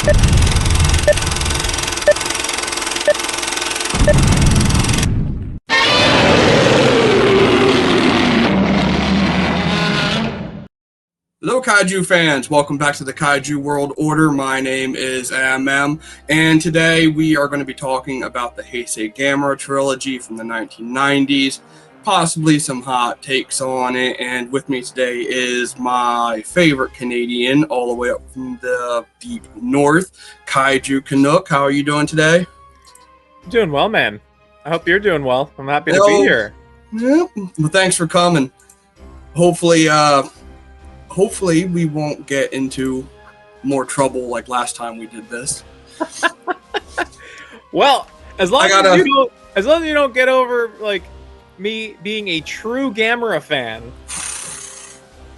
Hello, Kaiju fans. Welcome back to the Kaiju World Order. My name is MM, and today we are going to be talking about the Heisei Gamera Trilogy from the 1990s, possibly some hot takes on it, and with me today is my favorite Canadian, all the way up from the deep north, KAIJU CANUCK. How are you doing today? Doing well, man. I hope you're doing well. I'm happy to be here. Yeah, well, thanks for coming. Hopefully we won't get into more trouble like last time we did this. Well, as long as you don't get over like me being a true Gamera fan,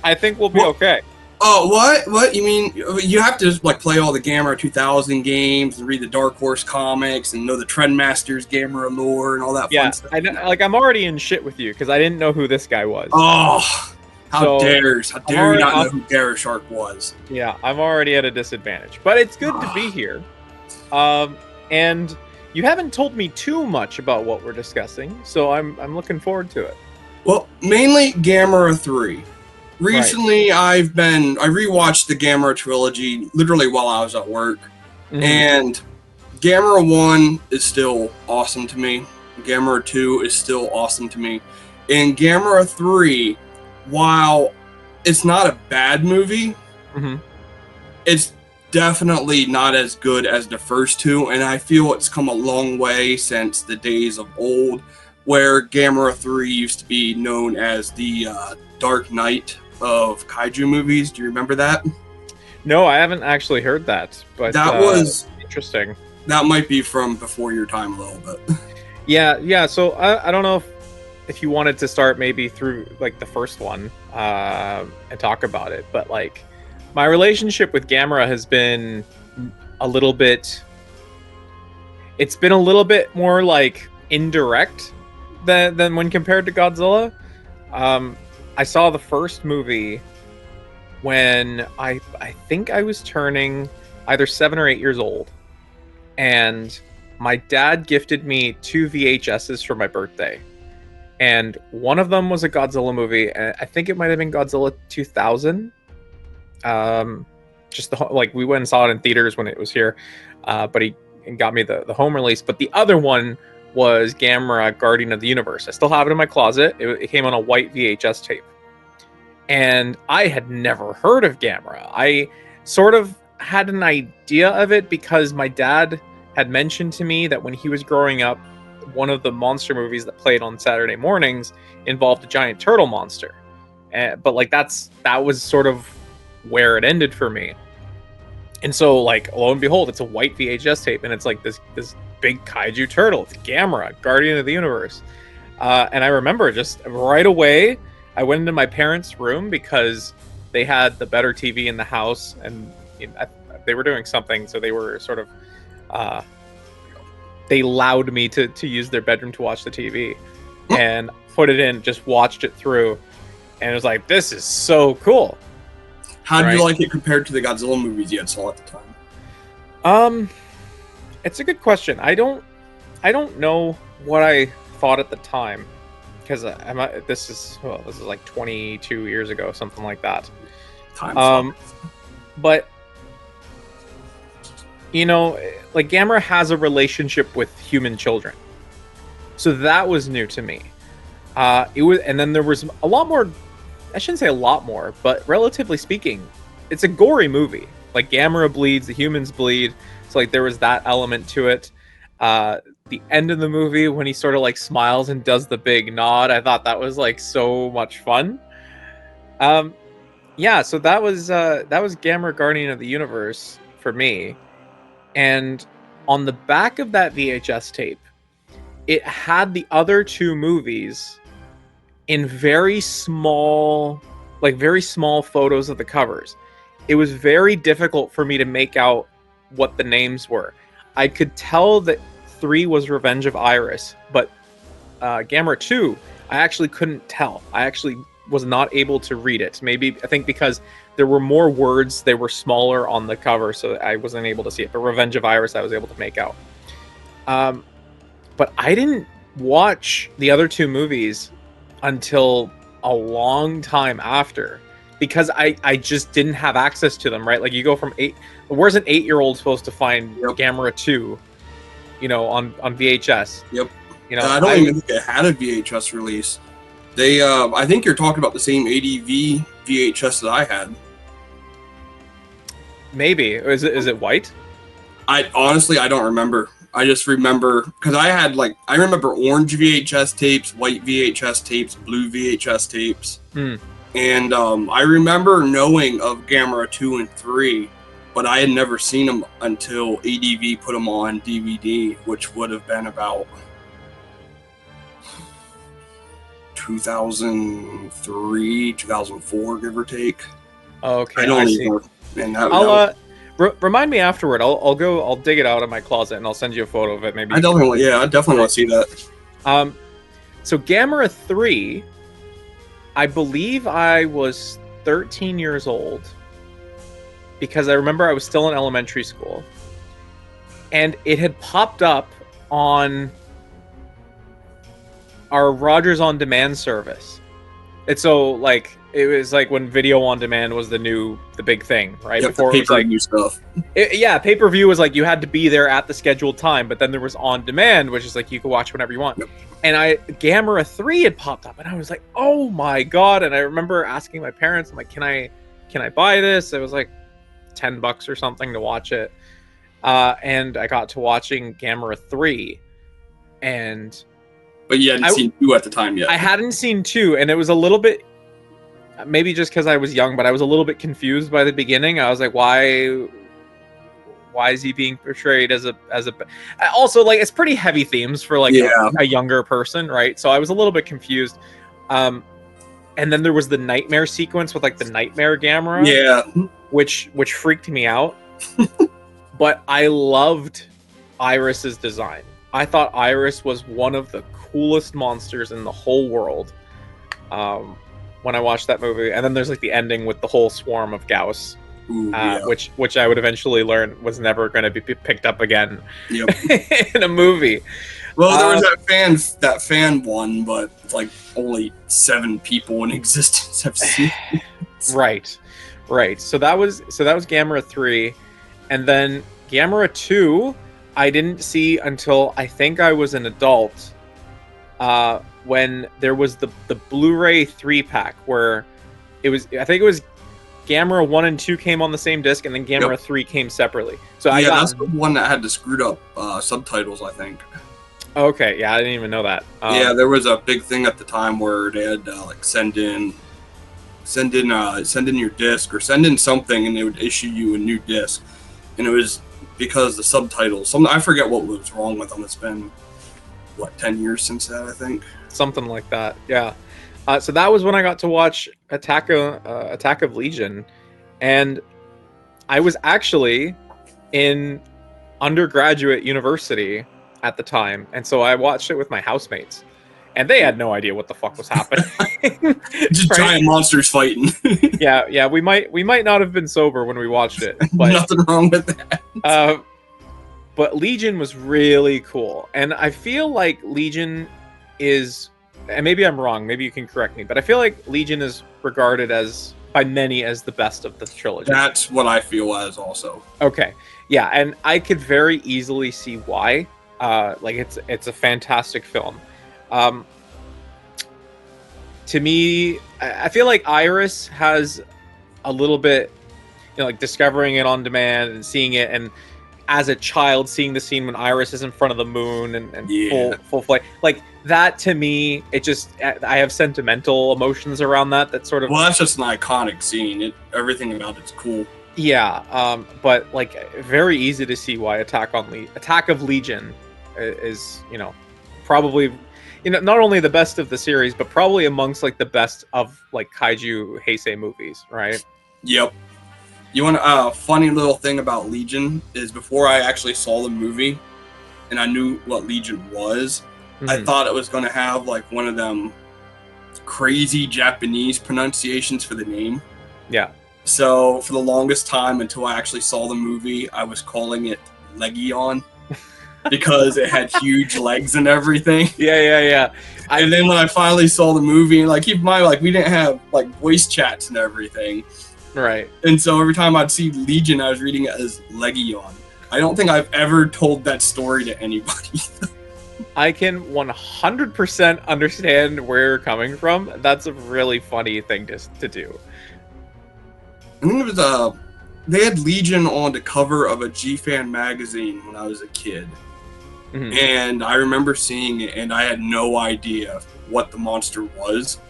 I think we'll be okay. Oh, what? You mean you have to like play all the Gamera 2000 games and read the Dark Horse comics and know the Trendmasters Gamera lore and all that fun stuff? I'm already in shit with you because I didn't know who this guy was. Oh. How dare you not know who Gamera Shark was? Yeah, I'm already at a disadvantage. But it's good to be here. And you haven't told me too much about what we're discussing, so I'm looking forward to it. Well, mainly Gamera 3. Recently, right. I rewatched the Gamera trilogy literally while I was at work. Mm-hmm. And Gamera 1 is still awesome to me. Gamera 2 is still awesome to me. And Gamera 3, while it's not a bad movie, mm-hmm. It's definitely not as good as the first two, and I feel it's come a long way since the days of old, where Gamera 3 used to be known as the Dark Knight of kaiju movies. Do you remember that? No, I haven't actually heard that, but that was interesting. That might be from before your time a little bit. Yeah. So I don't know if you wanted to start maybe through like the first one and talk about it, but like my relationship with Gamera has been a little bit more like indirect than when compared to Godzilla. I saw the first movie when I think I was turning either 7 or 8 years old, and my dad gifted me 2 VHSs for my birthday. And one of them was a Godzilla movie, and I think it might have been Godzilla 2000. We went and saw it in theaters when it was here, but he got me the home release. But the other one was Gamera Guardian of the Universe. I still have it in my closet. It came on a white VHS tape. And I had never heard of Gamera. I sort of had an idea of it because my dad had mentioned to me that when he was growing up, one of the monster movies that played on Saturday mornings involved a giant turtle monster. But like that was sort of where it ended for me. And so like lo and behold, it's a white VHS tape, and it's like this big kaiju turtle. It's Gamera, Guardian of the Universe. And I remember just right away I went into my parents' room because they had the better TV in the house, and they were doing something, so they were sort of they allowed me to use their bedroom to watch the TV, and put it in, just watched it through, and it was like, this is so cool. How do you like it compared to the Godzilla movies you had saw at the time? It's a good question. I don't know what I thought at the time, because this is like 22 years ago, something like that. But like Gamera has a relationship with human children, so that was new to me. And then there was a lot more. I shouldn't say a lot more, but relatively speaking, it's a gory movie. Like Gamera bleeds, the humans bleed, so like there was that element to it. The end of the movie when he sort of like smiles and does the big nod, I thought that was like so much fun. So that was Gamera Guardian of the Universe for me. And on the back of that VHS tape, it had the other 2 movies in very small photos of the covers. It was very difficult for me to make out what the names were. I could tell that 3 was Revenge of Iris, but Gamera 2, I actually couldn't tell. I actually was not able to read it. Maybe, I think because there were more words. They were smaller on the cover, so I wasn't able to see it. But Revenge of Iris, I was able to make out. But I didn't watch the other two movies until a long time after, because I just didn't have access to them, right? Like, you go from where's an 8-year-old supposed to find Gamera 2, on VHS? Yep. I don't even think it had a VHS release. They, I think you're talking about the same ADV VHS that I had. Maybe. Is it white? I honestly don't remember. I just remember because I remember orange VHS tapes, white VHS tapes, blue VHS tapes, and I remember knowing of Gamera 2 and 3, but I had never seen them until ADV put them on DVD, which would have been about 2003, 2004, give or take. Okay, I don't even. Remind me afterward. I'll dig it out of my closet and I'll send you a photo of it. Maybe I definitely want to see that. So Gamera 3, I believe I was 13 years old, because I remember I was still in elementary school, and it had popped up on our Rogers On Demand service. It was like when video on demand was the big thing, right? Yep, before the it was like stuff. Pay-per-view was like you had to be there at the scheduled time, but then there was on demand, which is like you could watch whenever you want. Yep. And Gamera 3 had popped up, and I was like, oh my god! And I remember asking my parents, I'm like, can I buy this? It was like $10 or something to watch it, and I got to watching Gamera 3, but you hadn't seen 2 at the time yet. I hadn't seen 2, and it was a little bit, maybe just because I was young, but I was a little bit confused by the beginning. I was like, why is he being portrayed as a also, like, it's pretty heavy themes for like a younger person, right? So I was a little bit confused. And then there was the nightmare sequence with like the nightmare Gamera, which freaked me out. But I loved Iris's design. I thought Iris was one of the coolest monsters in the whole world when I watched that movie. And then there's like the ending with the whole swarm of Gauss, which I would eventually learn was never going to be picked up again in a movie. Well, there was that fan one, but like only 7 people in existence have seen it. Right. So that was Gamera 3, and then Gamera 2 I didn't see until I think I was an adult, when there was the Blu-ray 3-pack where I think it was Gamera 1 and 2 came on the same disc, and then Gamera 3 came separately. So that's the one that had the screwed up subtitles, I think. Okay, I didn't even know that. There was a big thing at the time where they had like send in your disc or send in something, and they would issue you a new disc, and it was because the subtitles. I forget what was wrong with them. It's been 10 years since that, I think. Something like that. Yeah. So that was when I got to watch Attack of Legion, and I was actually in undergraduate university at the time, and so I watched it with my housemates, and they had no idea what the fuck was happening. Just giant monsters fighting. yeah. We might not have been sober when we watched it, but nothing wrong with that. But Legion was really cool, and I feel like Legion is, and maybe I'm wrong, maybe you can correct me, but I feel like Legion is regarded by many as the best of the trilogy. That's what I feel as also. Okay, yeah, and I could very easily see why. Like, it's a fantastic film. To me, I feel like Iris has a little bit, like discovering it on demand and seeing it, and as a child seeing the scene when Iris is in front of the moon and full flight, like that, to me, I have sentimental emotions around that sort of. Well, that's just an iconic scene. Everything about it's cool. Yeah, but like very easy to see why Attack of Legion is, probably, not only the best of the series, but probably amongst like the best of like kaiju Heisei movies, right? Yep. You want a funny little thing about Legion is before I actually saw the movie and I knew what Legion was, I thought it was going to have like one of them crazy Japanese pronunciations for the name. Yeah. So for the longest time, until I actually saw the movie, I was calling it Legion because it had huge legs and everything. Yeah. And then when I finally saw the movie, and like keep in mind, like we didn't have like voice chats and everything, right. And so every time I'd see Legion, I was reading it as Legion. I don't think I've ever told that story to anybody. I can 100% understand where you're coming from. That's a really funny thing to do. I think it was they had Legion on the cover of a G-Fan magazine when I was a kid. Mm-hmm. And I remember seeing it, and I had no idea what the monster was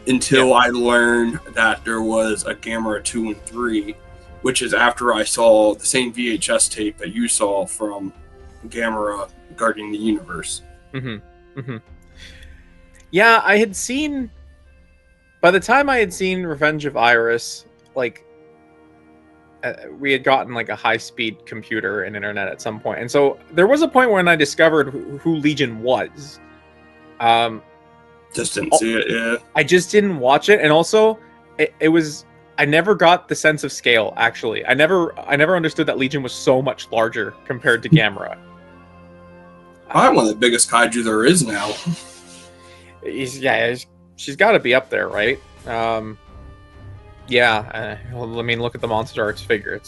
until I learned that there was a Gamera 2 and 3, which is after I saw the same VHS tape that you saw from Gamera Guardian the Universe. Mm-hmm. Mm-hmm. Yeah, I had seen... By the time I had seen Revenge of Iris, like... we had gotten like a high-speed computer and internet at some point, and so there was a point when I discovered who Legion was. Just didn't see it. Yeah, I just didn't watch it, and also it was I never got the sense of scale. Actually, I never understood that Legion was so much larger compared to Gamera. Probably one of the biggest kaiju there is now. She's got to be up there, right? Yeah, I mean, look at the Monster Arts figure.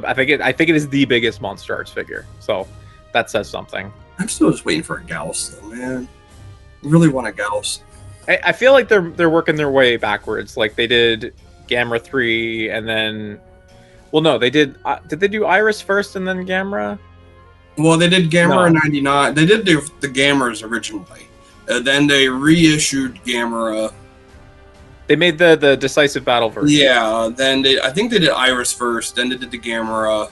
I think it is the biggest Monster Arts figure. So that says something. I'm still just waiting for a Gauss, though, man. I really want a Gauss. I feel like they're working their way backwards. Like they did Gamera 3, and then, well, no, they did. Did they do Iris first and then Gamera? Well, they did Gamera 99. They did do the Gameras originally. Then they reissued Gamera. They made the Decisive Battle version. Yeah, then I think they did Iris first, then they did the Gamera.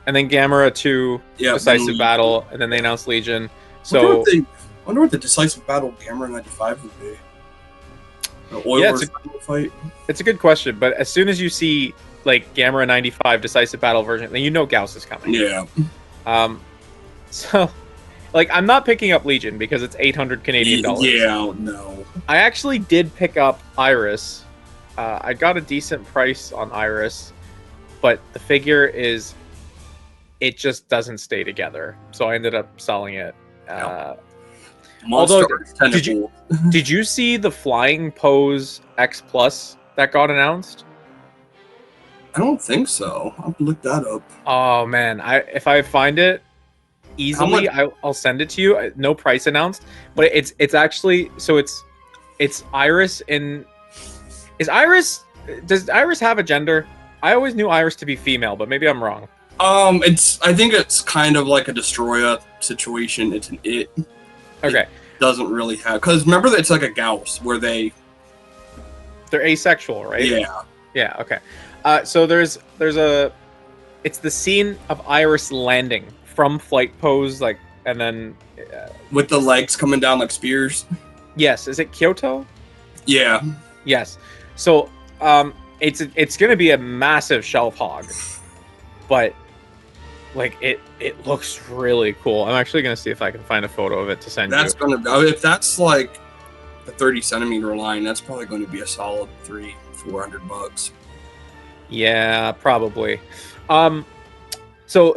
And then Gamera 2, Decisive Battle, and then they announced Legion. So I wonder what the Decisive Battle Gamera 95 would be. Fight. It's a good question, but as soon as you see like Gamera 95 Decisive Battle version, then you know Gauss is coming. Yeah. So, like, I'm not picking up Legion because it's 800 Canadian dollars. Yeah, no. I actually did pick up Iris. I got a decent price on Iris, but the figure it just doesn't stay together. So I ended up selling it. Although, did you see the Flying Pose X Plus that got announced? I don't think so. I'll look that up. Oh man, if I find it easily, I'll send it to you. No price announced, but it's actually, so it's Iris in. Does Iris have a gender? I always knew Iris to be female, but maybe I'm wrong. I think it's kind of like a Destroya situation. It's an it. Okay. It doesn't really have, because remember that it's like a Gauss where they're asexual, right? Yeah. Yeah. Okay. So it's the scene of Iris landing from flight pose, like, and then with the legs coming down like spears. Yes. Is it Kyoto? Yeah. Yes. So it's gonna be a massive shelf hog, but like it looks really cool. I'm actually gonna see if I can find a photo of it to send you. If that's like the 30 centimeter line, that's probably going to be a solid $300-400. Yeah, probably. So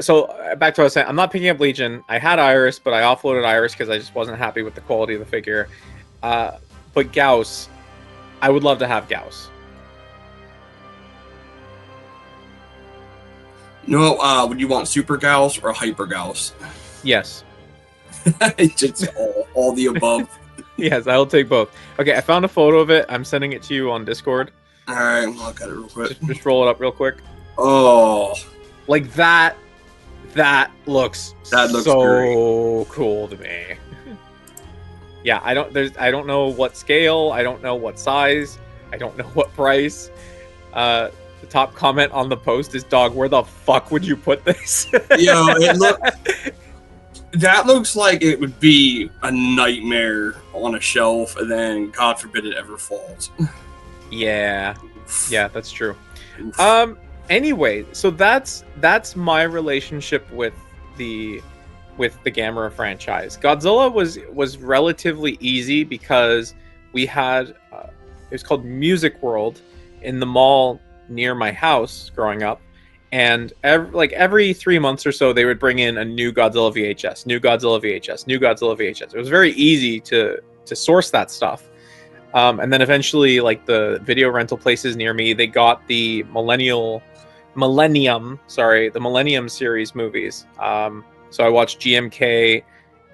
back to what I was saying. I'm not picking up Legion. I had Iris, but I offloaded Iris because I just wasn't happy with the quality of the figure. But Gauss, I would love to have Gauss. No, would you want Super Gauss or Hyper Gauss? Yes. Just all the above. Yes, I'll take both. Okay, I found a photo of it. I'm sending it to you on Discord. All right, I'll look at it real quick. Just roll it up real quick. Oh, like that looks so great. Cool to me. Yeah, I don't know what scale, I don't know what size, I don't know what price. The top comment on the post is, "Dog, where the fuck would you put this?" That looks like it would be a nightmare on a shelf, and then God forbid it ever falls. Yeah, that's true. Anyway, so that's my relationship with the Gamera franchise. Godzilla was relatively easy because we had it was called Music World in the mall near my house growing up, and every 3 months or so, they would bring in a new Godzilla VHS, new Godzilla VHS, new Godzilla VHS. It was very easy to source that stuff. And then eventually, like the video rental places near me, they got the Millennium series movies. So I watched GMK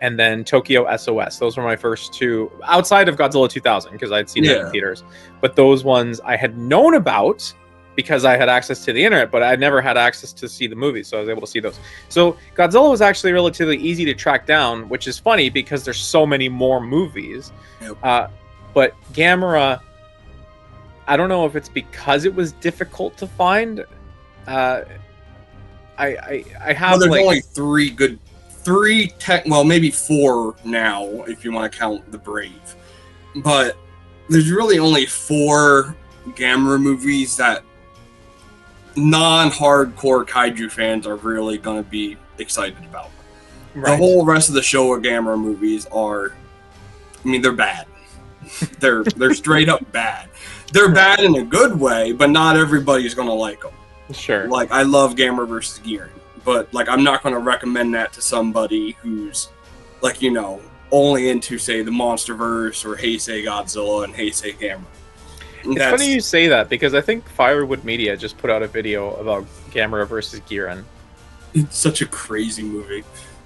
and then Tokyo SOS. Those were my first two outside of Godzilla 2000 because I'd seen that in theaters. But those ones I had known about because I had access to the internet, but I never had access to see the movies, so I was able to see those. So Godzilla was actually relatively easy to track down, which is funny because there's so many more movies. Yep. But Gamera, I don't know if it's because it was difficult to find. I have there's only maybe four now if you want to count the Brave, but there's really only 4 Gamera movies that non-hardcore kaiju fans are really going to be excited about. Right. The whole rest of the Showa Gamera movies are, they're bad. They're straight up bad. They're bad in a good way, but not everybody's going to like them. Sure. Like, I love Gamera vs. Giran, but like I'm not going to recommend that to somebody who's like, only into, say, the Monsterverse or Heisei Godzilla and Heisei Gamera. It's funny you say that because I think Firewood Media just put out a video about Gamera vs. Giran. It's such a crazy movie.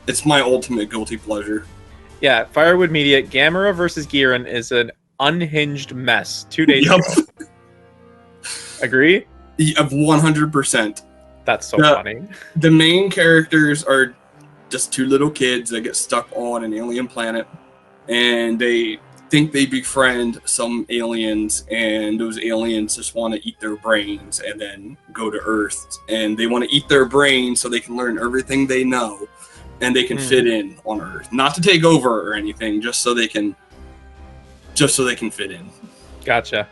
It's my ultimate guilty pleasure. Yeah, Firewood Media, Gamera vs. Giran is an unhinged mess 2 days ago. Agree? 100%. That's so funny. The main characters are just 2 little kids that get stuck on an alien planet, and they think they befriend some aliens, and those aliens just want to eat their brains and then go to Earth, and they want to eat their brains so they can learn everything they know and they can fit in on Earth, not to take over or anything, just so they can fit in. Gotcha.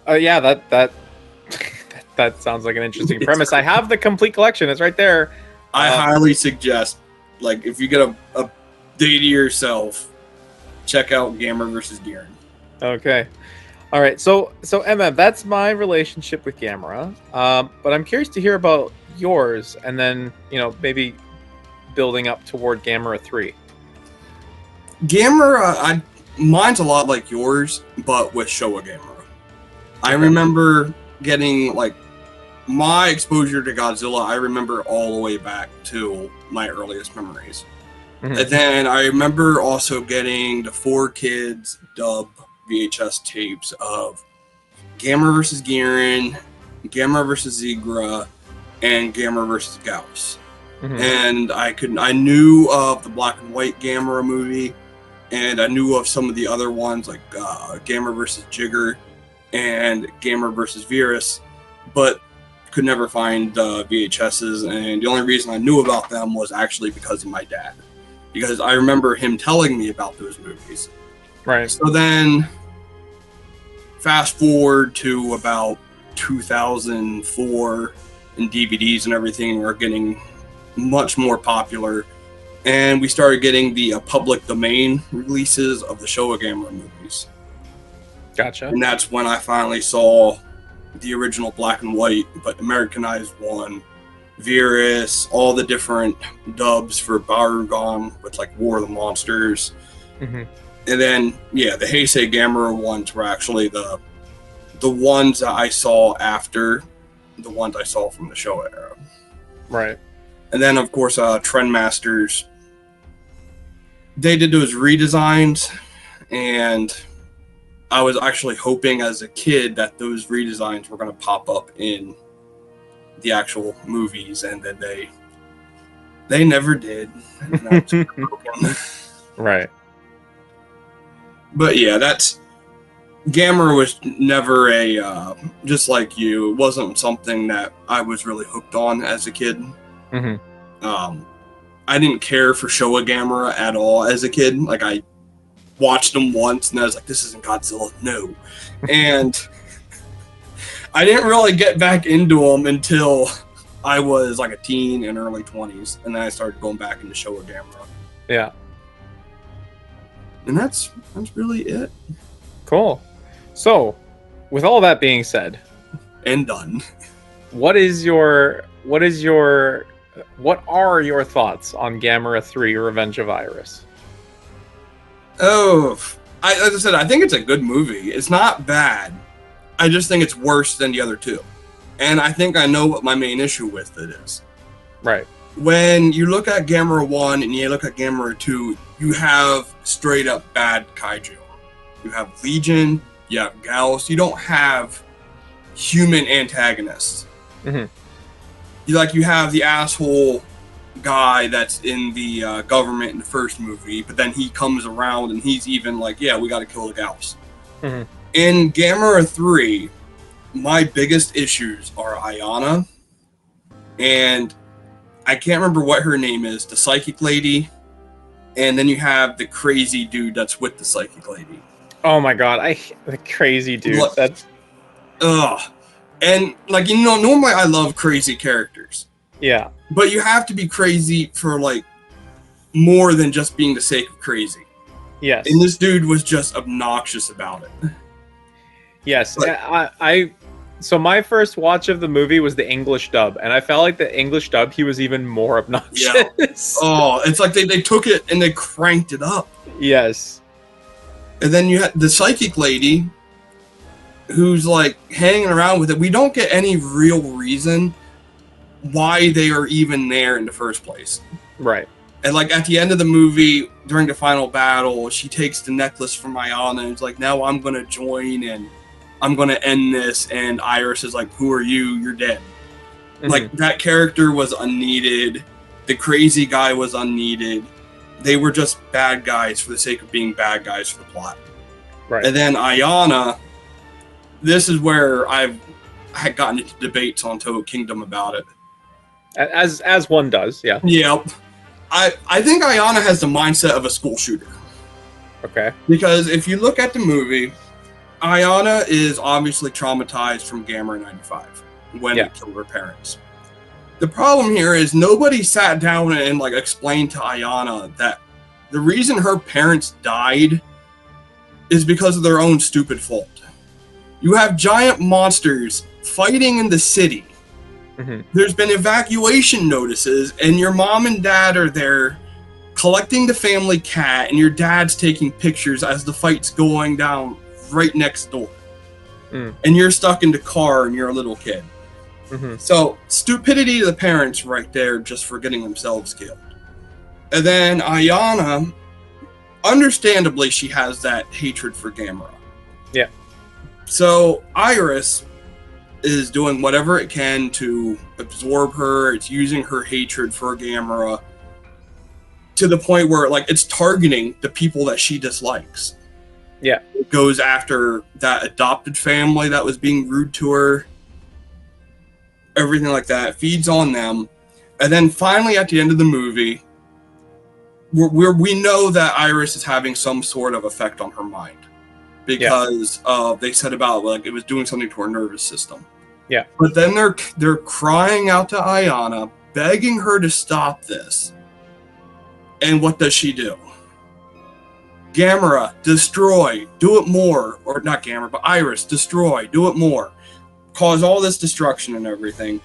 Yeah, that sounds like an interesting premise. I have the complete collection. It's right there. I highly suggest, like, if you get a day to yourself, check out Gamera vs. Giran. Okay. All right. So Emma, that's my relationship with Gamera. But I'm curious to hear about yours, and then maybe building up toward Gamera 3. Gamera, mine's a lot like yours, but with Showa Gamera. I remember getting my exposure to Godzilla. I remember all the way back to my earliest memories. Mm-hmm. And then I remember also getting the 4Kids dub VHS tapes of Gamera vs. Giran, Gamera vs. Zigra, and Gamera vs. Gauss. Mm-hmm. And I knew of the black and white Gamera movie, and I knew of some of the other ones like Gamera vs. Jigger and Gamera vs. Virus, but could never find VHSs. And the only reason I knew about them was actually because of my dad, because I remember him telling me about those movies. Right. So then, fast forward to about 2004, and DVDs and everything were getting much more popular, and we started getting the public domain releases of the Showa Gamera movies. Gotcha. And that's when I finally saw the original black and white, but Americanized one, Virus, all the different dubs for Barugon with War of the Monsters. Mm-hmm. And then, the Heisei Gamera ones were actually the ones that I saw after the ones I saw from the Showa era. Right. And then, of course, Trendmasters, they did those redesigns, and I was actually hoping as a kid that those redesigns were going to pop up in the actual movies, and then they never did. And I was broken. Right. But yeah, Gamera was never just like you. It wasn't something that I was really hooked on as a kid. Mm-hmm. I didn't care for Showa Gamera at all as a kid. I watched them once, and I was like, this isn't Godzilla. No. And I didn't really get back into them until I was a teen and early 20s, and then I started going back into Showa Gamera. Yeah. And that's really it. Cool. So, with all that being said, and done. What are your thoughts on Gamera 3 Revenge of Iris? Oh, as I said, I think it's a good movie. It's not bad. I just think it's worse than the other two. And I think I know what my main issue with it is. Right. When you look at Gamera 1 and you look at Gamera 2, you have straight up bad kaiju. You have Legion, you have Gauss, you don't have human antagonists. Mm-hmm. You have the asshole guy that's in the government in the first movie, but then he comes around and he's even like, yeah, we gotta kill the Gauss. Mm-hmm. In Gamera 3, my biggest issues are Ayana, and I can't remember what her name is, the psychic lady, and then you have the crazy dude that's with the psychic lady. Oh my god, the crazy dude. That's and normally I love crazy characters. Yeah. But you have to be crazy for like more than just being the sake of crazy. Yes. And this dude was just obnoxious about it. Yes. So my first watch of the movie was the English dub, and I felt like the English dub, he was even more obnoxious. Yeah. Oh, it's like they took it and they cranked it up. Yes. And then you had the psychic lady who's like hanging around with it. We don't get any real reason why they are even there in the first place. Right. And like at the end of the movie, during the final battle, she takes the necklace from Ayana and it's like, now I'm going to join and I'm going to end this. And Iris is like, who are you? You're dead. Mm-hmm. Like that character was unneeded. The crazy guy was unneeded. They were just bad guys for the sake of being bad guys for the plot. Right. And then Ayana, this is where I had gotten into debates on Toho Kingdom about it. As one does, yeah. Yep. I think Ayana has the mindset of a school shooter. Okay. Because if you look at the movie, Ayana is obviously traumatized from Gamera 95 when they killed her parents. The problem here is nobody sat down and like explained to Ayana that the reason her parents died is because of their own stupid fault. You have giant monsters fighting in the city. Mm-hmm. There's been evacuation notices, and your mom and dad are there collecting the family cat, and your dad's taking pictures as the fight's going down right next door. Mm. And you're stuck in the car, and you're a little kid. Mm-hmm. So, stupidity to the parents right there just for getting themselves killed. And then Ayana, understandably, she has that hatred for Gamera. Yeah. So Iris is doing whatever it can to absorb her. It's using her hatred for Gamera to the point where like it's targeting the people that she dislikes. Yeah. It goes after that adopted family that was being rude to her. Everything like that. Feeds on them. And then finally at the end of the movie, we know that Iris is having some sort of effect on her mind. Because they said about like it was doing something to her nervous system. Yeah. But then they're crying out to Ayana, begging her to stop this. And what does she do? Gamera, destroy, do it more. Or not Gamera, but Iris, destroy, do it more. Cause all this destruction and everything.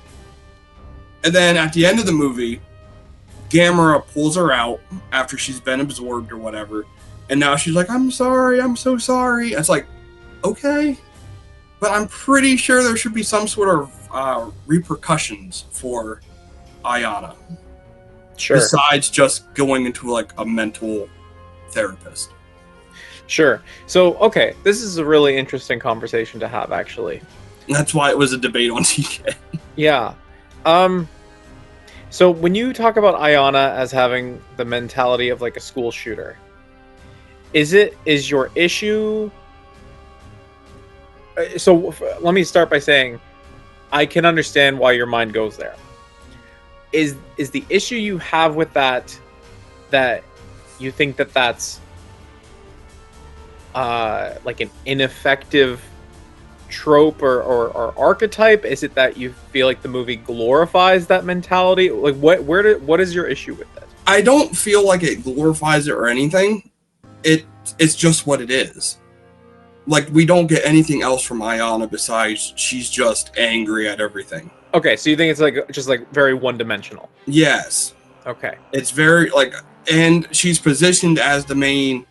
And then at the end of the movie, Gamera pulls her out after she's been absorbed or whatever. And now she's like, I'm sorry, I'm so sorry. And it's like, okay. But I'm pretty sure there should be some sort of repercussions for Ayana. Sure. Besides just going into like a mental therapist. Sure. So, okay, this is a really interesting conversation to have, actually. That's why it was a debate on TK. Yeah. So when you talk about Ayana as having the mentality of like a school shooter, is your issue? So let me start by saying, I can understand why your mind goes there. Is the issue you have with that you think that's like an ineffective trope or archetype? Is it that you feel like the movie glorifies that mentality? Like what is your issue with it? I don't feel like it glorifies it or anything. It's just what it is. like we don't get anything else from Ayana besides she's just angry at everything. Okay, so you think it's like just like very one-dimensional? Yes. Okay. It's very like, and she's positioned as the main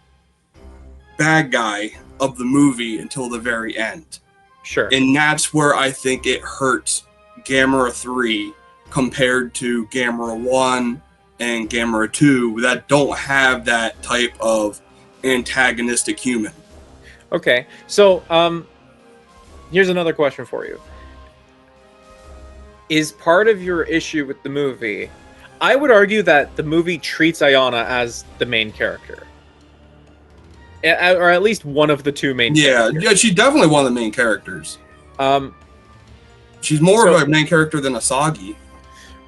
bad guy of the movie until the very end. Sure. And that's where I think it hurts Gamera 3 compared to Gamera 1 and Gamera 2 that don't have that type of antagonistic human. Okay, so here's another question for you. Is part of your issue with the movie, I would argue that the movie treats Ayana as the main character. Or at least one of the two main characters. Yeah, she's definitely one of the main characters. She's more of a main character than Asagi.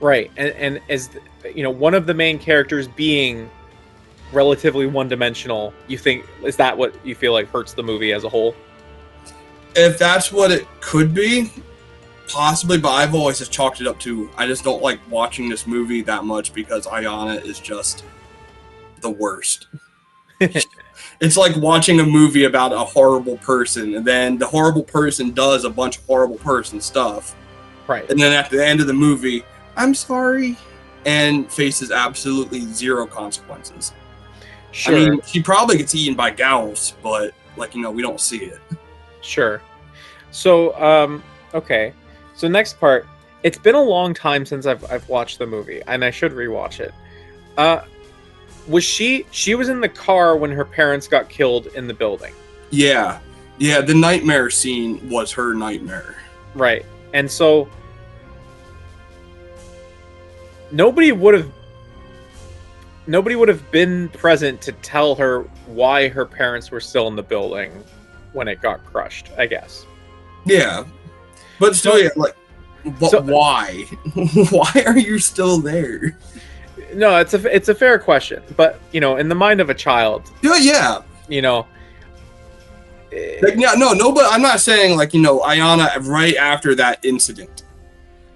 Right, and as you know, one of the main characters being relatively one-dimensional, you think, is that what you feel like hurts the movie as a whole? If that's what it could be, possibly, but I've always just chalked it up to I just don't like watching this movie that much because Ayana is just the worst. It's like watching a movie about a horrible person, and then the horrible person does a bunch of horrible person stuff. Right. And then at the end of the movie, I'm sorry, and faces absolutely zero consequences. Sure. I mean, she probably gets eaten by Gauss, but, like, you know, we don't see it. Sure. So, okay. So next part, it's been a long time since I've watched the movie, and I should rewatch it. Was she was in the car when her parents got killed in the building? Yeah. Yeah, the nightmare scene was her nightmare. Right. And so nobody would have been present to tell her why her parents were still in the building when it got crushed, I guess. Yeah. But still, yeah, like, but so, why? Why are you still there? No, it's a fair question, but you know, in the mind of a child, yeah, you know, like, yeah, no, but I'm not saying like, you know, Ayana right after that incident,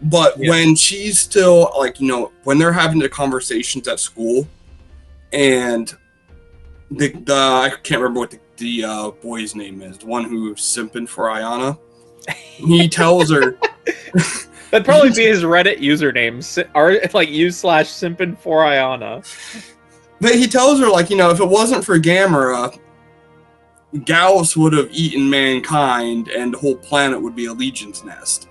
but when she's still like, you know, when they're having the conversations at school, and the I can't remember what the boy's name is, the one who's simping for Ayana. He tells her. That'd probably be his Reddit username, or like /simpin for Ayana. But he tells her, like, you know, if it wasn't for Gamera, Gauss would have eaten mankind, and the whole planet would be a Legion's nest.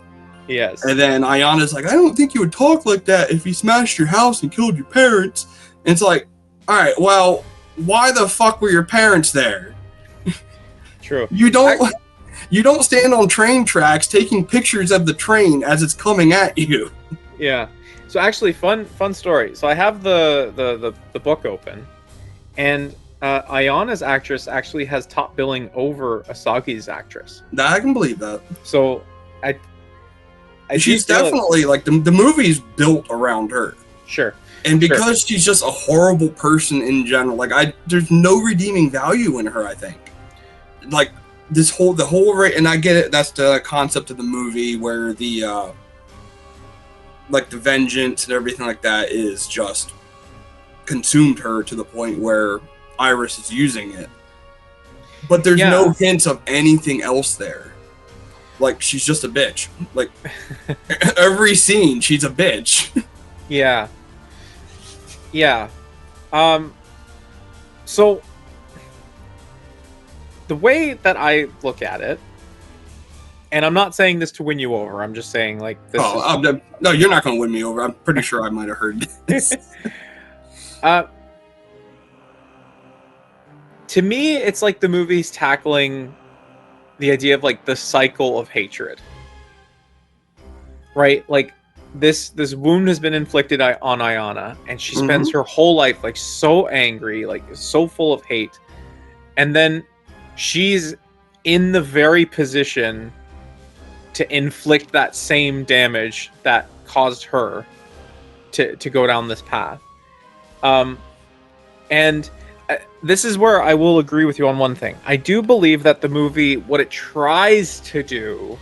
Yes. And then Ayana's like, I don't think you would talk like that if he smashed your house and killed your parents. And it's like, all right, well, why the fuck were your parents there? True. You don't stand on train tracks taking pictures of the train as it's coming at you. Yeah. So actually, fun story. So I have the book open, and Ayana's actress actually has top billing over Asagi's actress. I can believe that. So she's definitely like the movie's built around her. Sure. And because she's just a horrible person in general, like there's no redeeming value in her, I think. Like the whole right, and I get it, that's the concept of the movie where the like the vengeance and everything like that is just consumed her to the point where Iris is using it. But there's no hints of anything else there. Like, she's just a bitch. Like, every scene, she's a bitch. Yeah. Yeah. So, the way that I look at it, and I'm not saying this to win you over, I'm just saying, like, this no, you're not going to win me over. I'm pretty sure I might have heard this. To me, it's like the movie's tackling the idea of, like, the cycle of hatred. Right? Like, this wound has been inflicted on Ayana, and she spends her whole life, like, so angry, like, so full of hate. And then she's in the very position to inflict that same damage that caused her to go down this path. And this is where I will agree with you on one thing. I do believe that the movie, what it tries to do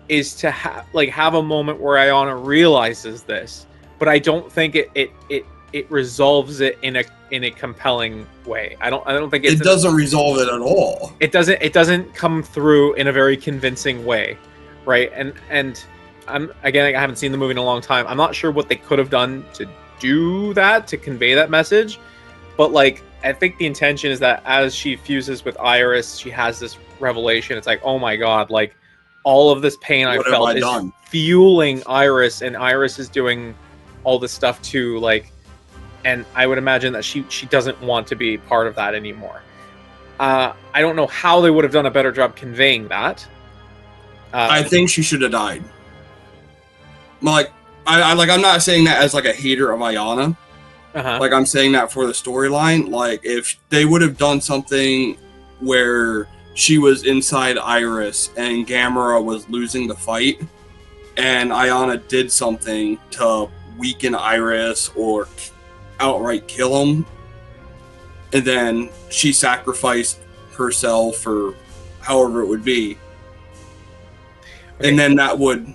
is to have a moment where Ayana realizes this, but I don't think it it resolves it in a compelling way. I don't think it doesn't resolve it at all. It doesn't come through in a very convincing way, right? And I haven't seen the movie in a long time. I'm not sure what they could have done to do that, to convey that message, but like I think the intention is that as she fuses with Iris, she has this revelation. It's like, oh my god, like all of this pain I felt is fueling Iris, and Iris is doing all this stuff too, like. And I would imagine that she doesn't want to be part of that anymore. I don't know how they would have done a better job conveying that. I think she should have died. Like, I'm not saying that as like a hater of Ayana. Like, I'm saying that for the storyline. Like, if they would have done something where she was inside Iris and Gamera was losing the fight, and Ayana did something to weaken Iris or outright kill him, and then she sacrificed herself or however it would be, and then that would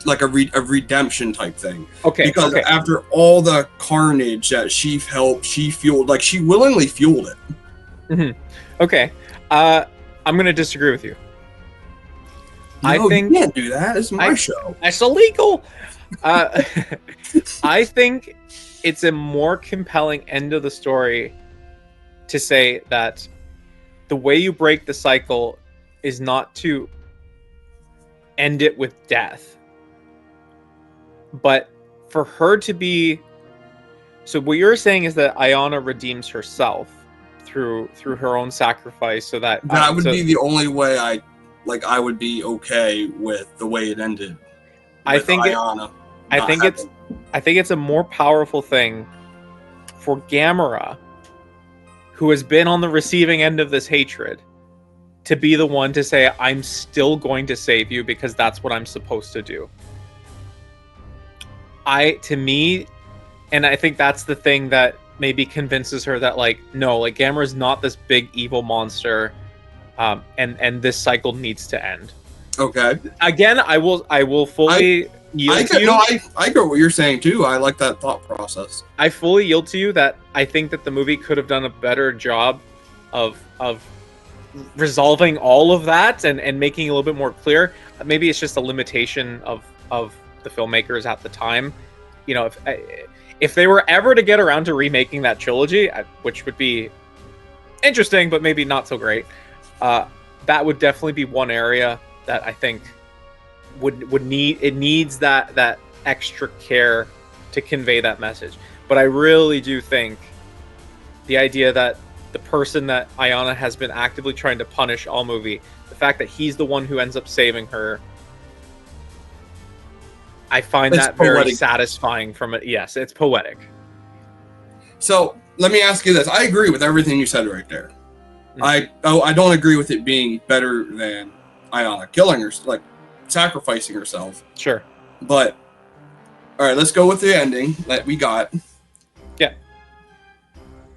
like a redemption type thing. Because after all the carnage that she fueled, like she willingly fueled it. Okay, I'm gonna disagree with you. I think you can't do that. It's my show. It's illegal. I think it's a more compelling end of the story to say that the way you break the cycle is not to end it with death, but for her to be. So what you're saying is that Ayana redeems herself through her own sacrifice, so that would be the only way I would be okay with the way it ended. I think it's a more powerful thing for Gamera, who has been on the receiving end of this hatred, to be the one to say, I'm still going to save you because that's what I'm supposed to do. And I think that's the thing that maybe convinces her that, like, no, like Gamera's not this big evil monster, and this cycle needs to end. Okay. Again, I will fully yield to you. No, I get what you're saying too. I like that thought process. I fully yield to you that I think that the movie could have done a better job of resolving all of that and making it a little bit more clear. Maybe it's just a limitation of the filmmakers at the time. You know, if they were ever to get around to remaking that trilogy, which would be interesting, but maybe not so great, that would definitely be one area that I think would needs that extra care to convey that message. But I really do think the idea that the person that Ayana has been actively trying to punish all movie, the fact that he's the one who ends up saving her, I find that very satisfying from it. Yes, it's poetic. So let me ask you this. I agree with everything you said right there. Mm-hmm. I don't agree with it being better than Ayana killing her, like sacrificing herself. Sure. But all right, let's go with the ending that we got. Yeah.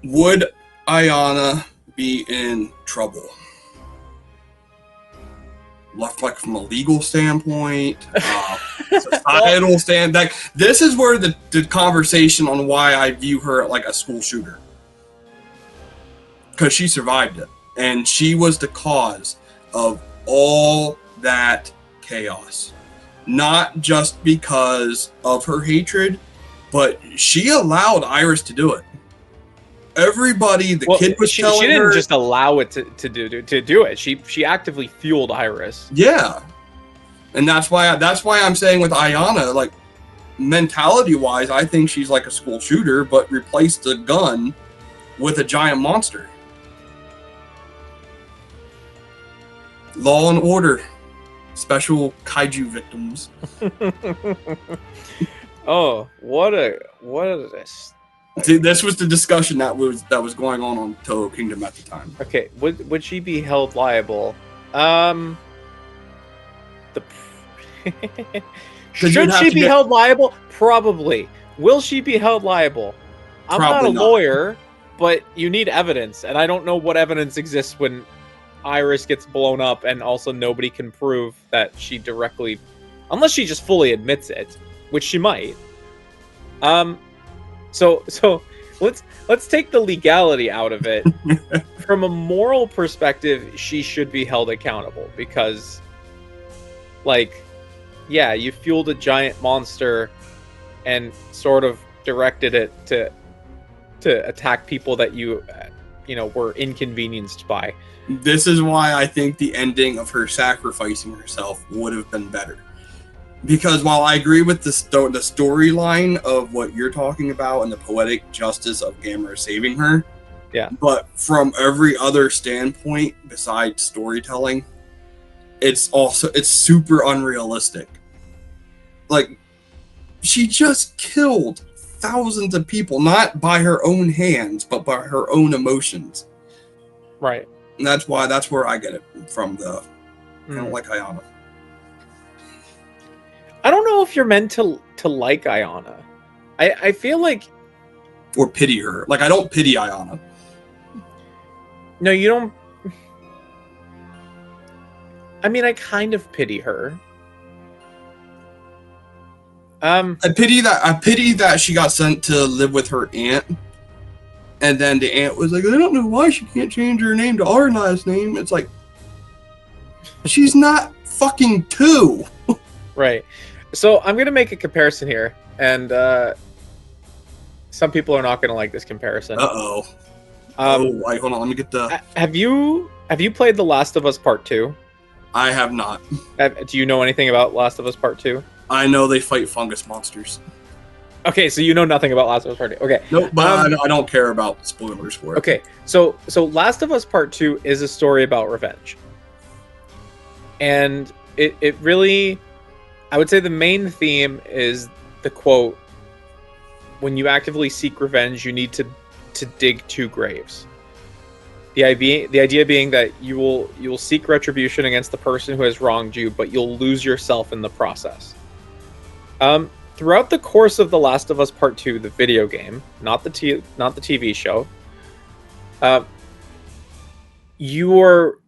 Would Ayana be in trouble? Like from a legal standpoint, societal standpoint. This is where the conversation on why I view her like a school shooter. Because she survived it. And she was the cause of all that chaos. Not just because of her hatred, but she allowed Iris to do it. Everybody, kid was telling her. She didn't just allow it to do it. She actively fueled Iris. Yeah, and that's why I'm saying with Ayana, like mentality wise, I think she's like a school shooter, but replaced the gun with a giant monster. Law and Order, special kaiju victims. Oh, what a See, this was the discussion that was going on Toho Kingdom at the time. Okay, would she be held liable? Should she be held liable? Probably. Will she be held liable? I'm not a lawyer, but you need evidence, and I don't know what evidence exists when Iris gets blown up, and also nobody can prove that she directly, unless she just fully admits it, which she might. So let's take the legality out of it. From a moral perspective, she should be held accountable because, like, yeah, you fueled a giant monster and sort of directed it to attack people that you were inconvenienced by. This is why I think the ending of her sacrificing herself would have been better. Because while I agree with the storyline of what you're talking about and the poetic justice of Gamera saving her, yeah, but from every other standpoint besides storytelling, it's super unrealistic. Like, she just killed thousands of people, not by her own hands, but by her own emotions. Right. And that's where I get it from. I don't like Ayana. I don't know if you're meant to like Ayana. I feel like, or pity her. Like, I don't pity Ayana. No, you don't. I mean, I kind of pity her. I pity that she got sent to live with her aunt, and then the aunt was like, I don't know why she can't change her name to our last name. It's like, she's not fucking 2. Right. So I'm gonna make a comparison here, and some people are not gonna like this comparison. Oh, wait, hold on. Let me get the. Have you played The Last of Us Part 2? I have not. Do you know anything about Last of Us Part 2? I know they fight fungus monsters. Okay, so you know nothing about Last of Us Part 2. Okay. Nope, but I don't care about spoilers for it. Okay, so Last of Us Part 2 is a story about revenge. And it really, I would say the main theme is the quote, when you actively seek revenge, you need to dig 2 graves. The idea being that you will seek retribution against the person who has wronged you, but you'll lose yourself in the process. Throughout the course of The Last of Us Part 2, the video game, not the TV show, you are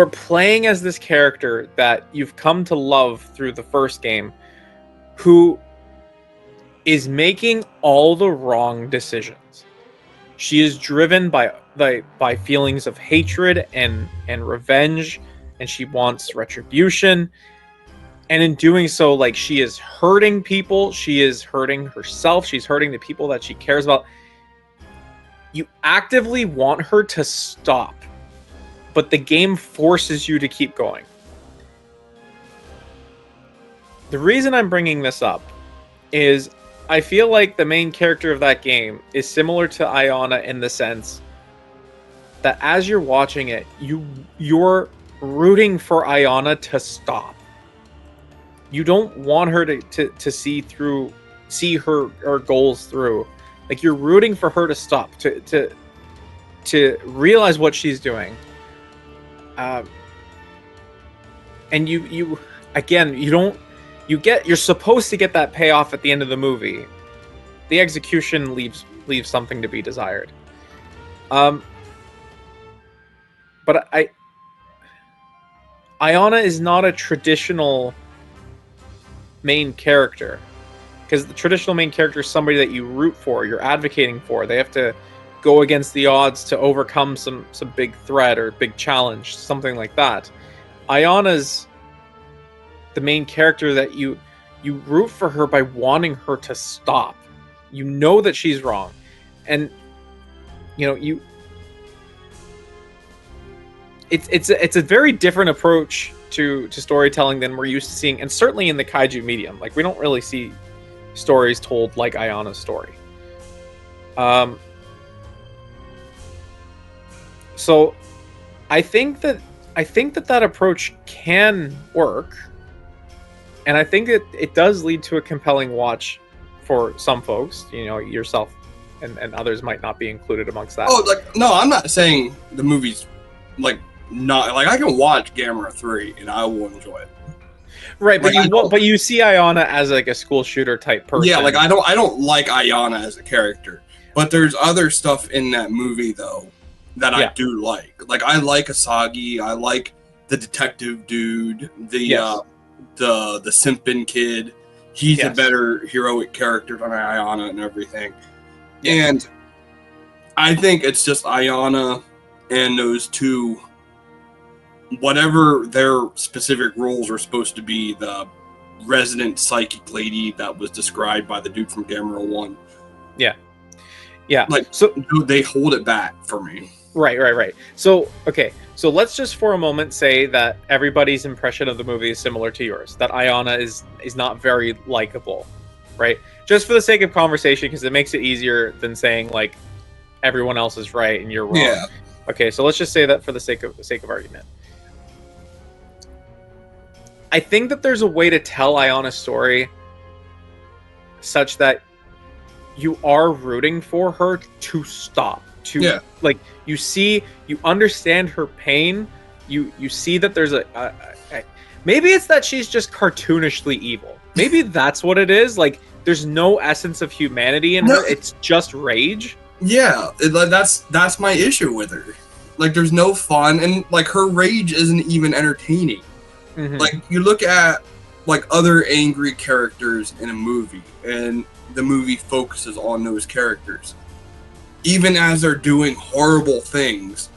playing as this character that you've come to love through the first game, who is making all the wrong decisions. She is driven by feelings of hatred and revenge, and she wants retribution. And in doing so, like, she is hurting people, she is hurting herself, she's hurting the people that she cares about. You actively want her to stop, but the game forces you to keep going. The reason I'm bringing this up is I feel like the main character of that game is similar to Ayana in the sense that as you're watching it, you're rooting for Ayana to stop. You don't want her to see her goals through. Like, you're rooting for her to stop, to realize what she's doing. And you're supposed to get that payoff at the end of the movie. The execution leaves something to be desired. But Ayana is not a traditional main character, because the traditional main character is somebody that you root for, you're advocating for. They have to go against the odds to overcome some big threat or big challenge, something like that. Ayana's the main character that you root for her by wanting her to stop. You know that she's wrong, and it's a very different approach to storytelling than we're used to seeing, and certainly in the kaiju medium. Like, we don't really see stories told like Ayana's story. So I think that approach can work, and I think it does lead to a compelling watch for some folks. Yourself and others might not be included amongst that. Oh, no, I'm not saying the movie's not I can watch Gamera 3 and I will enjoy it. Right, but you see Ayana as like a school shooter type person. Yeah, I don't like Ayana as a character, but there's other stuff in that movie though that I do like. Like, I like Asagi, I like the detective dude, the Simpin kid. He's a better heroic character than Ayana and everything. Yeah. And I think it's just Ayana and those two, whatever their specific roles are supposed to be, the resident psychic lady that was described by the dude from Gamera 1. Yeah. Yeah. Like, so they hold it back for me. Right. So, okay. So let's just for a moment say that everybody's impression of the movie is similar to yours. That Ayana is not very likable, right? Just for the sake of conversation, because it makes it easier than saying like everyone else is right and you're wrong. Yeah. Okay, so let's just say that for the sake of argument. I think that there's a way to tell Ayana's story such that you are rooting for her to stop. Like you understand her pain. You see that there's a maybe it's that she's just cartoonishly evil. Maybe that's what it is. Like there's no essence of humanity in her. It's just rage. Yeah, that's my issue with her. Like there's no fun, and like her rage isn't even entertaining. Mm-hmm. Like you look at like other angry characters in a movie, and the movie focuses on those characters. Even as they're doing horrible things,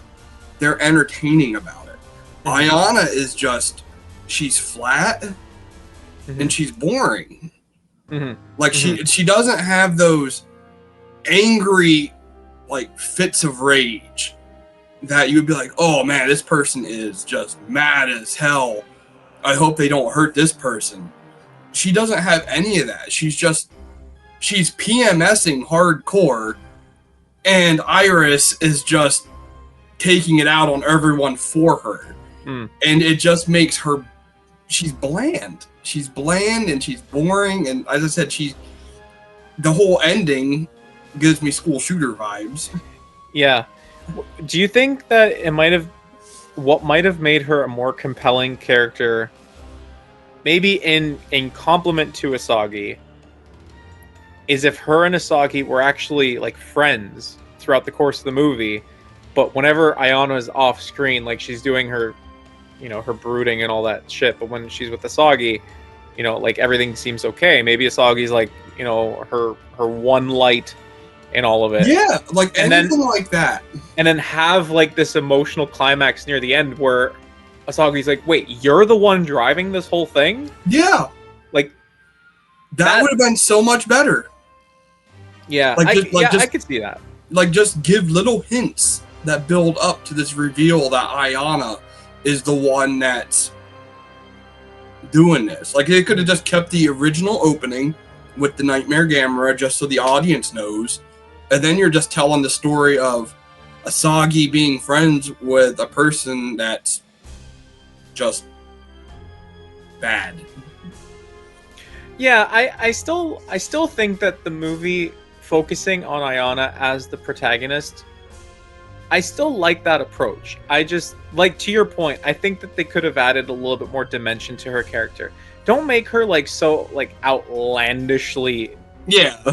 they're entertaining about it. Mm-hmm. Ayana is just, she's flat, mm-hmm. and she's boring. Mm-hmm. Like she doesn't have those angry like fits of rage that you would be like, oh man, this person is just mad as hell. I hope they don't hurt this person. She doesn't have any of that. She's PMSing hardcore, and Iris is just taking it out on everyone for her. And it just makes her, she's bland. She's bland and she's boring. And as I said, the whole ending gives me school shooter vibes. Yeah. Do you think that what might have made her a more compelling character, maybe in complement to Asagi, is if her and Asagi were actually like friends throughout the course of the movie, but whenever Ayana is off screen, like she's doing her, her brooding and all that shit, but when she's with Asagi, like everything seems okay. Maybe Asagi's like, her one light in all of it. Yeah, like anything like that. And then have like this emotional climax near the end where Asagi's like, wait, you're the one driving this whole thing? Yeah. Like that would have been so much better. Yeah, I could see that. Like just give little hints that build up to this reveal that Ayana is the one that's doing this. Like they could have just kept the original opening with the Nightmare Gamera just so the audience knows. And then you're just telling the story of Asagi being friends with a person that's just bad. Yeah, I still think that the movie focusing on Ayana as the protagonist, I still like that approach. I just, like, to your point, I think that they could have added a little bit more dimension to her character. Don't make her like so like outlandishly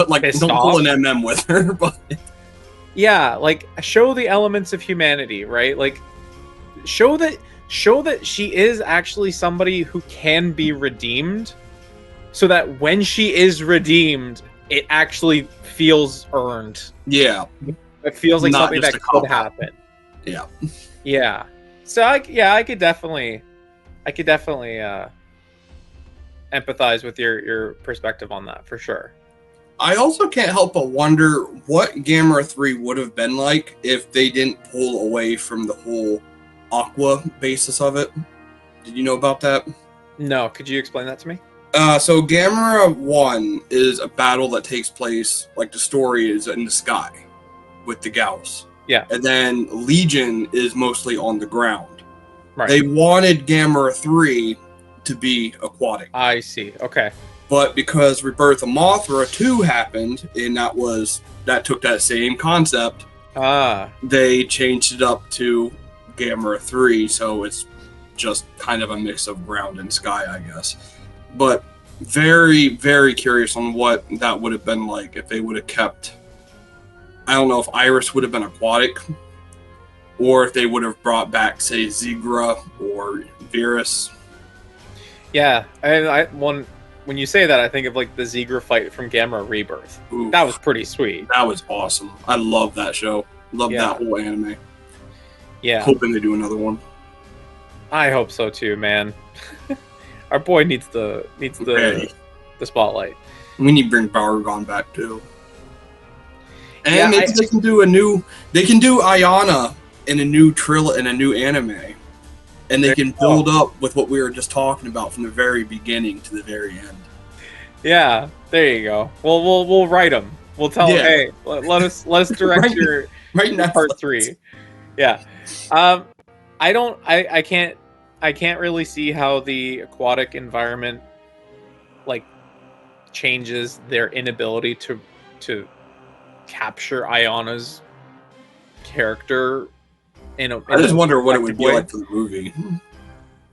like don't pull an MM with her, but yeah, like show the elements of humanity, right? Like show that she is actually somebody who can be redeemed, so that when she is redeemed, it actually feels earned. Yeah, it feels like something that could happen. Yeah. So I could definitely empathize with your perspective on that for sure. I also can't help but wonder what Gamera 3 would have been like if they didn't pull away from the whole Aqua basis of it. Did you know about that? No, could you explain that to me? So Gamera 1 is a battle that takes place, like the story is in the sky with the Gauss. Yeah. And then Legion is mostly on the ground. Right. They wanted Gamera 3 to be aquatic. I see. Okay. But because Rebirth of Mothra 2 happened, and that took that same concept, they changed it up to Gamera 3, so it's just kind of a mix of ground and sky, I guess. But very, very curious on what that would have been like if they would have kept... I don't know if Iris would have been aquatic, or if they would have brought back, say, Zigra or Virus. Yeah, when you say that, I think of like the Zigra fight from Gamera Rebirth. Oof, That was pretty sweet. that was awesome. I love that show. Love Yeah. that whole anime. Yeah, Hoping they do another one. I hope so too, man. Our boy needs the Okay. the spotlight. We need to bring Barugon back too. And Yeah, maybe they can do Ayana in a new anime. And they can build up with what we were just talking about from the very beginning to the very end. Yeah, there you go. We'll write them. We'll tell them, hey, let us direct your part 3. Yeah. I can't really see how the aquatic environment like changes their inability to capture Ayana's character I just wonder what it would be like for the movie.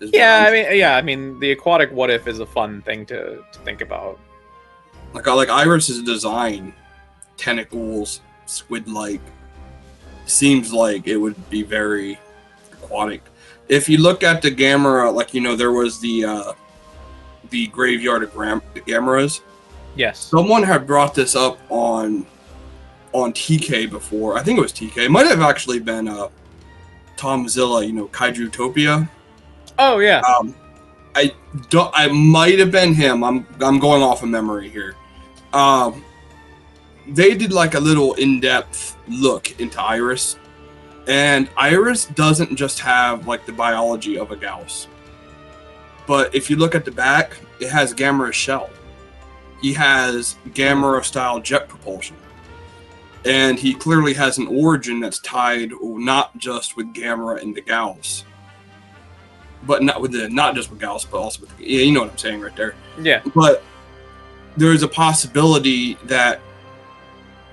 Yeah, I mean, the aquatic what if is a fun thing to think about. Like I like Iris's design, tentacles, squid-like. Seems like it would be very aquatic. If you look at the Gamera, like there was the graveyard of Gameras. Yes. Someone had brought this up on TK before. I think it was TK. It might have actually been Tomzilla, Kaiju Topia. Oh yeah. I might have been him. I'm going off of memory here. They did like a little in-depth look into Iris, and Iris doesn't just have like the biology of a Gauss, but if you look at the back, it has Gamera's shell. He has Gamera-style jet propulsion, and he clearly has an origin that's tied not just with Gamera and the Gauss, but not just with Gauss, but also with you know what I'm saying right there. Yeah. But there's a possibility that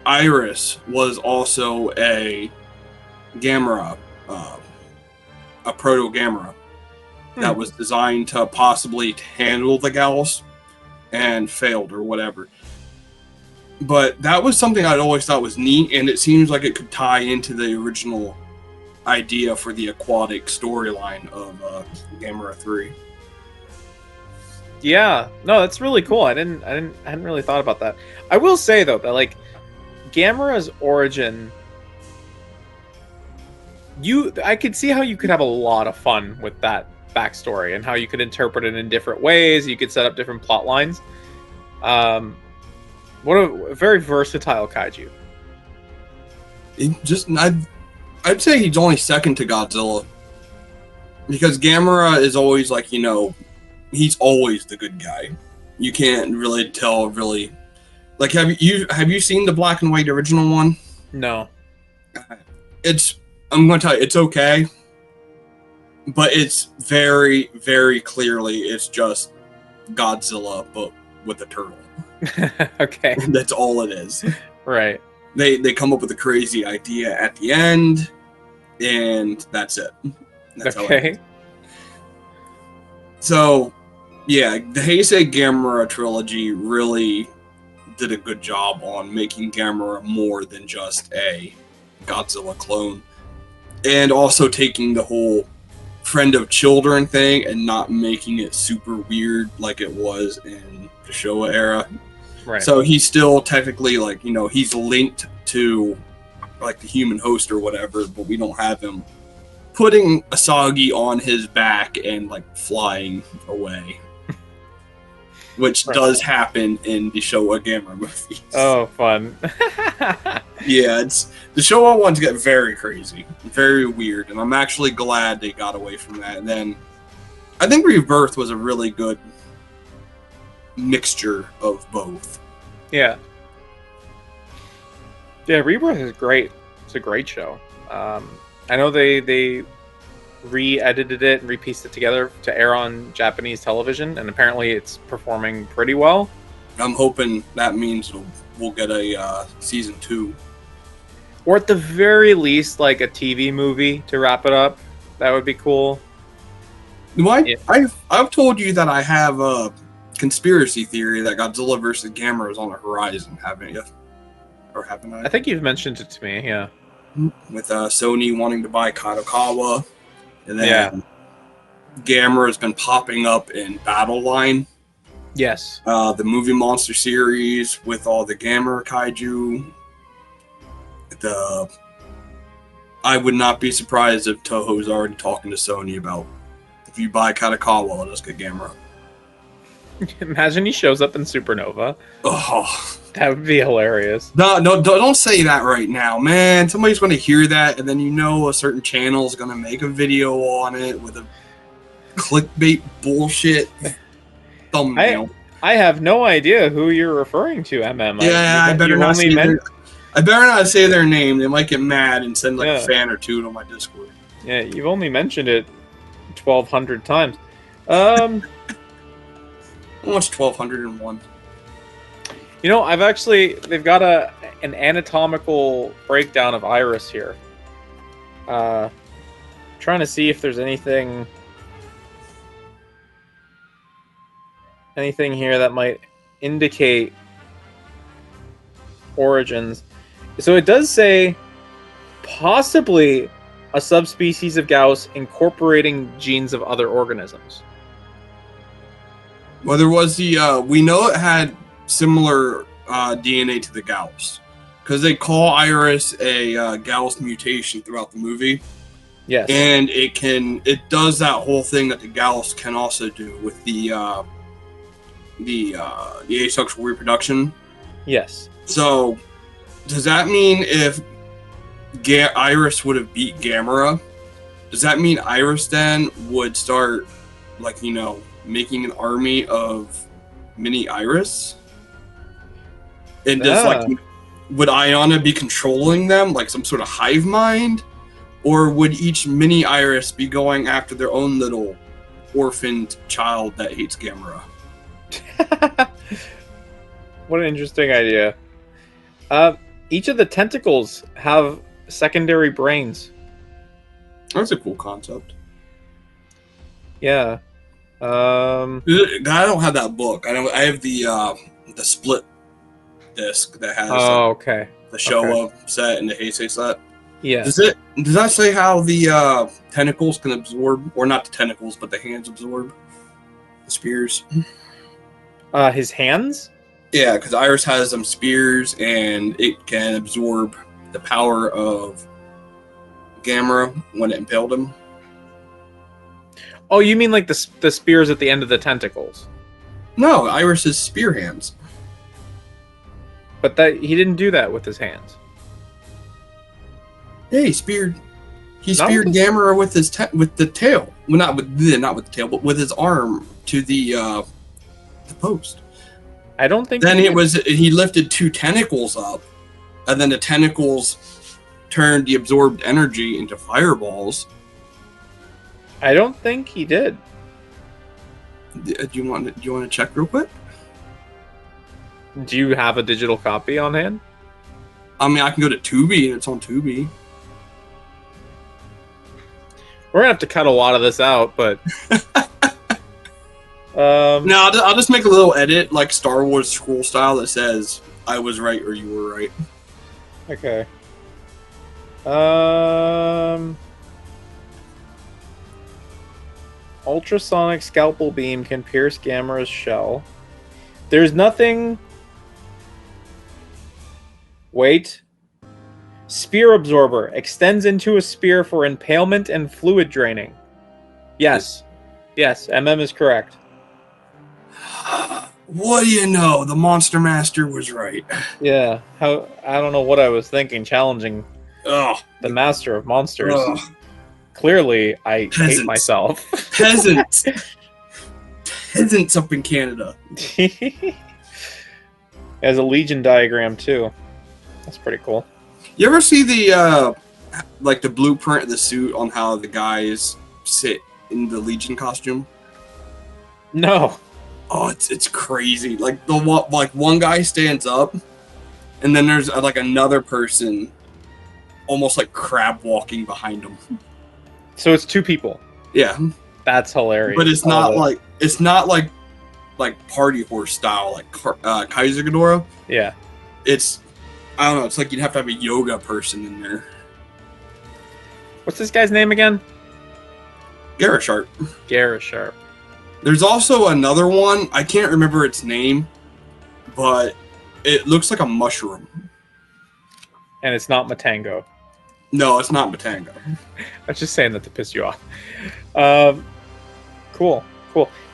Iris was also a Gamera, a proto-Gamera that was designed to possibly handle the Gauss and failed or whatever. But that was something I'd always thought was neat, and it seems like it could tie into the original idea for the aquatic storyline of Gamera 3. Yeah, no, that's really cool. I hadn't really thought about that. I will say though that like Gamera's origin, I could see how you could have a lot of fun with that backstory and how you could interpret it in different ways. You could set up different plot lines. What a very versatile kaiju. I'd say he's only second to Godzilla, because Gamera is always like he's always the good guy. You can't really tell like have you seen the black and white original one? No. I'm going to tell you, it's okay, but it's very, very clearly it's just Godzilla but with a turtle. Okay. That's all it is. Right. They come up with a crazy idea at the end, and that's it. That's okay. So, yeah, the Heisei Gamera trilogy really did a good job on making Gamera more than just a Godzilla clone, and also taking the whole friend of children thing and not making it super weird like it was in the Showa era. Right. So he's still technically like he's linked to like the human host or whatever, but we don't have him putting Asagi on his back and like flying away, which does happen in the Showa Gamera movies. Oh, fun. Yeah, the Showa ones get very crazy, very weird, and I'm actually glad they got away from that. And then I think Rebirth was a really good mixture of both. Yeah. Yeah, Rebirth is great. It's a great show. I know they re-edited it and repieced it together to air on Japanese television, and apparently it's performing pretty well. I'm hoping that means we'll get a season 2. Or at the very least, like a TV movie to wrap it up. That would be cool. I've told you that I have a conspiracy theory that Godzilla vs. Gamera is on the horizon, haven't you? Or haven't I? I think you've mentioned it to me, yeah. With Sony wanting to buy Kadokawa, and then Gamera has been popping up in Battle Line, Yes. The movie monster series with all the Gamera kaiju. I would not be surprised if Toho's already talking to Sony about, if you buy Katakawa, let us get Gamera. Imagine he shows up in Supernova. Oh, that would be hilarious. No, don't say that right now, man. Somebody's going to hear that, and then a certain channel is going to make a video on it with a clickbait bullshit thumbnail. I have no idea who you're referring to, MM. Yeah, I better not say their name. They might get mad and send a fan or two to my Discord. Yeah, you've only mentioned it 1,200 times. What's 1,201? They've got an anatomical breakdown of Iris here. Trying to see if there's anything here that might indicate origins. So it does say possibly a subspecies of Gauss incorporating genes of other organisms. Well, there was we know it had similar DNA to the Gauss, because they call Iris a Gauss mutation throughout the movie. Yes. And it does that whole thing that the Gauss can also do with the asexual reproduction. Yes. So, does that mean if Iris would have beat Gamera, does that mean Iris then would start, making an army of mini Iris? And would Ayana be controlling them like some sort of hive mind? Or would each mini Iris be going after their own little orphaned child that hates Gamera? What an interesting idea. Each of the tentacles have secondary brains. That's a cool concept. Yeah. I don't have that book. I have the split disc that has okay. the Showa set and the Heisei set. Yeah. Does that say how the tentacles can absorb, or not the tentacles, but the hands absorb the spears? His hands? Yeah, because Iris has some spears, and it can absorb the power of Gamera when it impaled him. Oh, you mean like the spears at the end of the tentacles? No, Iris's spear hands. But he didn't do that with his hands. Yeah, he speared Gamera with with the tail. Well, not with the tail, but with his arm to the post. I don't think. Then he lifted two tentacles up, and then the tentacles turned the absorbed energy into fireballs. I don't think he did. Do you want to check real quick? Do you have a digital copy on hand? I mean, I can go to Tubi, and it's on Tubi. We're gonna have to cut a lot of this out, but no, I'll just make a little edit, like Star Wars scroll style, that says "I was right" or "You were right." Okay. Ultrasonic scalpel beam can pierce Gamera's shell. There's nothing. Wait. Spear absorber extends into a spear for impalement and fluid draining. Yes. Yes, MM is correct. What do you know? The Monster Master was right. Yeah. I don't know what I was thinking, challenging the Master of Monsters. Clearly, I hate myself. Peasants up in Canada. There's a Legion diagram too. That's pretty cool. You ever see the blueprint of the suit on how the guys sit in the Legion costume? No. Oh, it's crazy. Like one guy stands up, and then there's another person, almost like crab walking behind him. So it's two people. Yeah. That's hilarious. But it's not like party horse style, like KAIJU Ghidorah. Yeah. I don't know, it's like you'd have to have a yoga person in there. What's this guy's name again? Gamera Sharp. Gamera Sharp. There's also another one. I can't remember its name, but it looks like a mushroom. And it's not Matango. No, it's not Matango. I was just saying that to piss you off. Cool.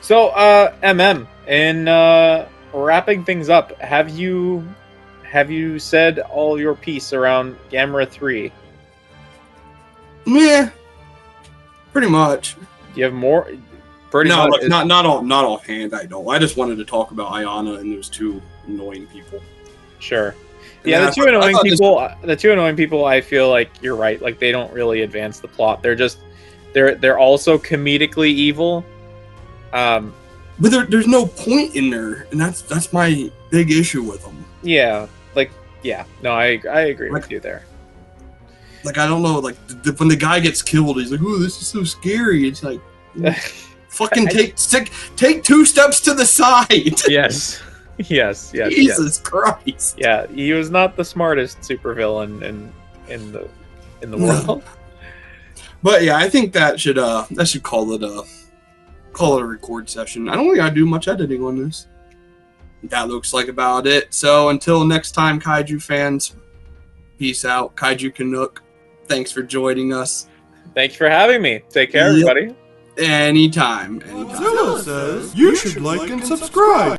So, in wrapping things up, have you said all your piece around Gamera 3? Yeah, pretty much. Do you have more? Pretty no, much. Like, not offhand. I don't. I just wanted to talk about Ayana and those two annoying people. Sure. Yeah, the two annoying people. The two annoying people. I feel like you're right. Like they don't really advance the plot. They're also comedically evil. But there's no point in there, and that's my big issue with them. Yeah. No, I agree with you there. Like, I don't know, like, when the guy gets killed, he's like, "Ooh, this is so scary." It's like, fucking take 2 steps to the side. Yes. Jesus Christ. Yeah, he was not the smartest supervillain in the world. But yeah, I think that should call it a record session. I don't think I do much editing on this. That looks like about it. So until next time, Kaiju fans, peace out. Kaiju CANUCK, thanks for joining us. Thanks for having me. Take care, everybody. Anytime. Zilla says you should like and subscribe.